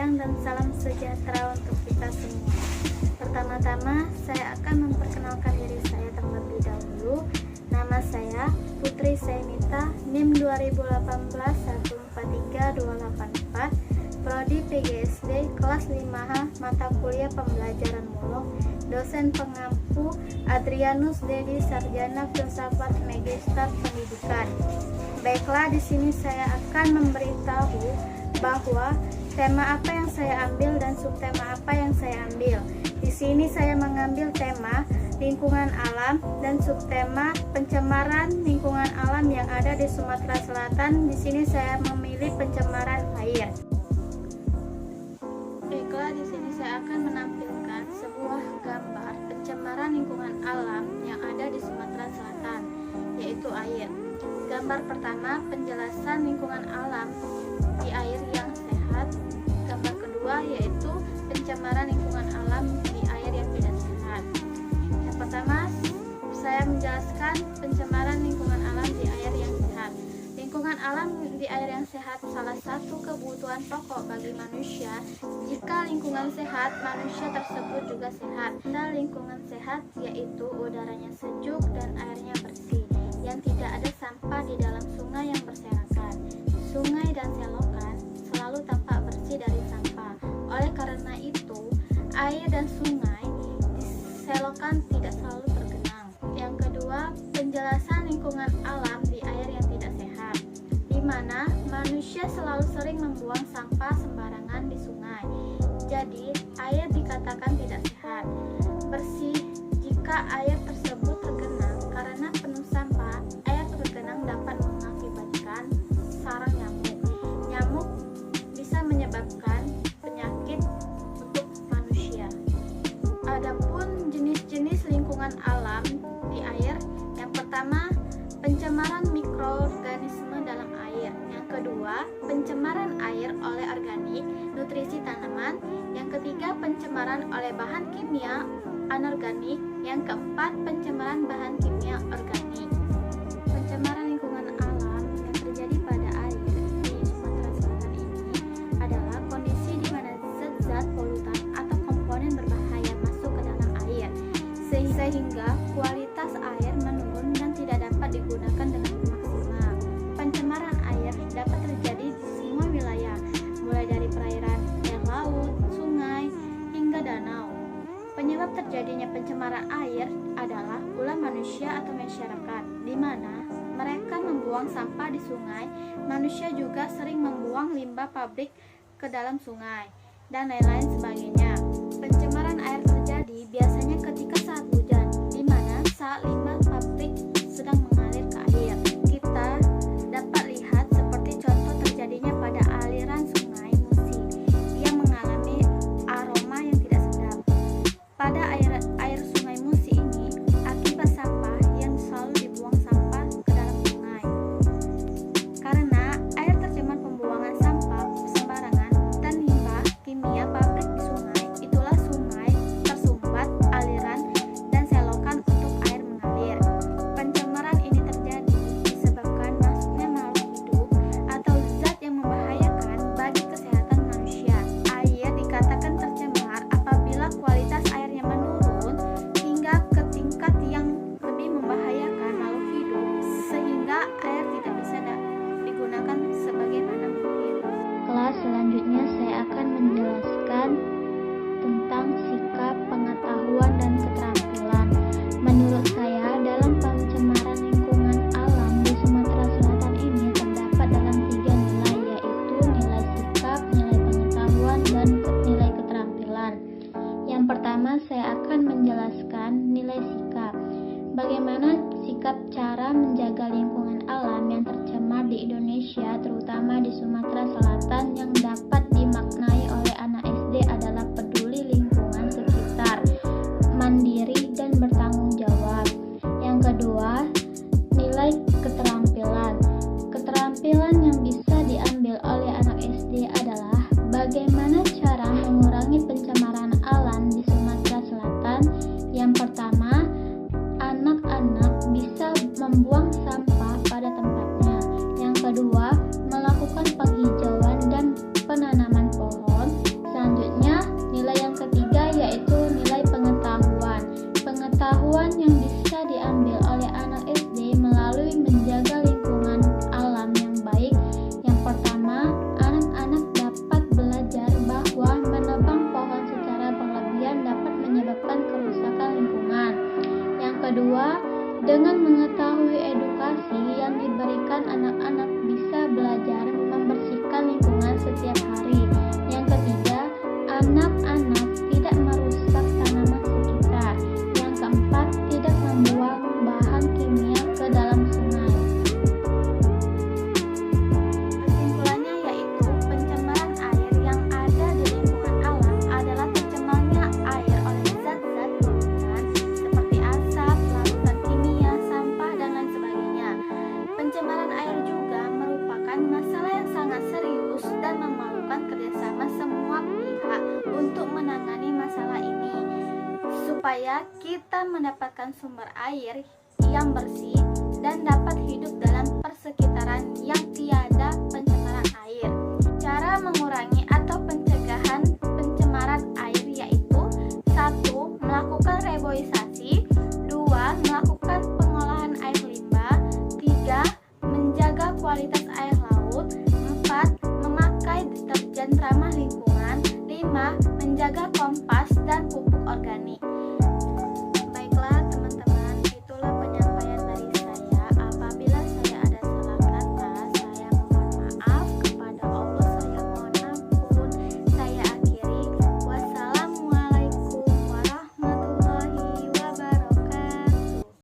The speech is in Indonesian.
sayang dan salam sejahtera untuk kita semua. Pertama-tama, saya akan memperkenalkan diri saya terlebih dahulu. Nama saya Putri Sainita, NIM 2018143284, Prodi PGSD, kelas 5H, mata kuliah pembelajaran mulung, dosen pengampu Adrianus Dedi, Sarjana Filsafat Magister Pendidikan. Baiklah, di sini saya akan memberitahu bahwa tema apa yang saya ambil dan subtema apa yang saya ambil. Di sini saya mengambil tema lingkungan alam dan subtema pencemaran lingkungan alam yang ada di Sumatera Selatan. Di sini saya memilih pencemaran air. Baiklah, di sini saya akan menampilkan sebuah gambar pencemaran lingkungan alam yang ada di Sumatera Selatan, yaitu air. Gambar pertama, penjelasan lingkungan alam di air yang sehat. Gambar kedua yaitu pencemaran lingkungan alam di air yang tidak sehat. Yang pertama, saya menjelaskan pencemaran lingkungan alam di air yang sehat. Lingkungan alam di air yang sehat salah satu kebutuhan pokok bagi manusia. Jika lingkungan sehat, manusia tersebut juga sehat. Nah, lingkungan sehat yaitu udaranya sejuk dan airnya bersih, yang tidak ada sampah di dalam sungai yang berserakan. Sungai dan selokan selalu tampak bersih dari sampah. Oleh karena itu, air dan sungai di selokan tidak selalu tergenang. Yang kedua, penjelasan lingkungan alam di air yang tidak sehat, di mana manusia selalu sering membuang sampah sembarangan di sungai. Jadi, air dikatakan tidak sehat. Bersih jika air tersebut tergenang. Karena penuh sampah, air tergenang dapat mengakibatkan sarang nyamuk. Nyamuk bisa menyebabkan penyakit untuk manusia. Adapun jenis-jenis lingkungan alam di air, yang pertama, pencemaran mikroorganisme dalam air. Yang kedua, pencemaran air oleh organik, nutrisi tanaman. Yang ketiga, pencemaran oleh bahan kimia anorganik. Yang keempat, pencemaran bahan kimia organik. Pencemaran lingkungan alam yang terjadi pada air di Sumatera Selatan ini adalah kondisi di mana zat-zat polutan atau komponen berbahaya masuk ke dalam air, sehingga kualitas air menurun dan tidak dapat digunakan dengan maksimal. Pencemaran air dapat terjadi di semua wilayah, mulai dari perairan, air laut, sungai, hingga danau. Penyebab terjadinya pencemaran air adalah ulah manusia atau masyarakat, di mana mereka membuang sampah di sungai. Manusia juga sering membuang limbah pabrik ke dalam sungai, dan lain-lain sebagainya. Pencemaran air terjadi biasanya ketika saat hujan, di mana saat limbah pabrik sedang mengalir ke air. Kita dapat lihat seperti contoh terjadinya pada aliran sungai Musi yang mengalami aroma yang tidak sedap. Pada air sungai Musi ini akibat sampah yang selalu dibuang sampah ke dalam sungai. Karena air tercemar pembuangan sampah sembarangan dan limbah kimia pabrik di sungai, itulah sungai tersumbat aliran dan selokan untuk air mengalir. Pencemaran ini terjadi disebabkan masuknya makhluk hidup atau zat yang membahayakan bagi kesehatan manusia. Air dikatakan tercemar apabila kualitas airnya menurun hingga ke tingkat yang lebih membahayakan makhluk hidup, sehingga air tidak bisa digunakan sebagaimana mungkin. Kelas selanjutnya saya akan menjelaskan tentang sikap, pengetahuan, dan keterampilan. Menurut saya, dalam pencemaran lingkungan alam di Sumatera Selatan ini terdapat dalam 3 nilai, yaitu nilai sikap, nilai pengetahuan, dan nilai keterampilan. Yang pertama, saya akan menjelaskan nilai sikap. Bagaimana sikap cara menjaga lingkungan alam yang tercemar di Indonesia, terutama di Sumatera Selatan, yang dapat dimaknai oleh anak SD adalah peduli lingkungan sekitar, mandiri, dan bertanggung jawab. Yang kedua, nilai keterampilan. Keterampilan yang bisa diambil oleh anak SD adalah bagaimana cara mengurangi pencemaran alam di Sumatera Selatan. Yang pertama, anak-anak bisa membuang sampah pada tempatnya. Yang kedua, melakukan penghijauan dan penanaman Anak-anak tidak merusak tanaman sekitar. Yang keempat, tidak membuang bahan kimia ke dalam sungai. Kesimpulannya yaitu pencemaran air yang ada di lingkungan alam adalah tercemarnya air oleh zat-zat polutan seperti asap, larutan kimia, sampah, dan lain sebagainya. Pencemaran air juga merupakan masalah yang sangat serius dan memerlukan kerjasama semua pihak untuk menangani masalah ini supaya kita mendapatkan sumber air yang bersih dan dapat hidup dalam persekitaran yang tiada pencemaran air. Cara mengurangi atau pencegahan pencemaran air yaitu 1. Melakukan reboisasi, 2. Melakukan pengolahan air limbah, 3. Menjaga kualitas air laut, 4. Memakai deterjen ramah lingkungan, 5. Menjaga kompas dan pupuk organik.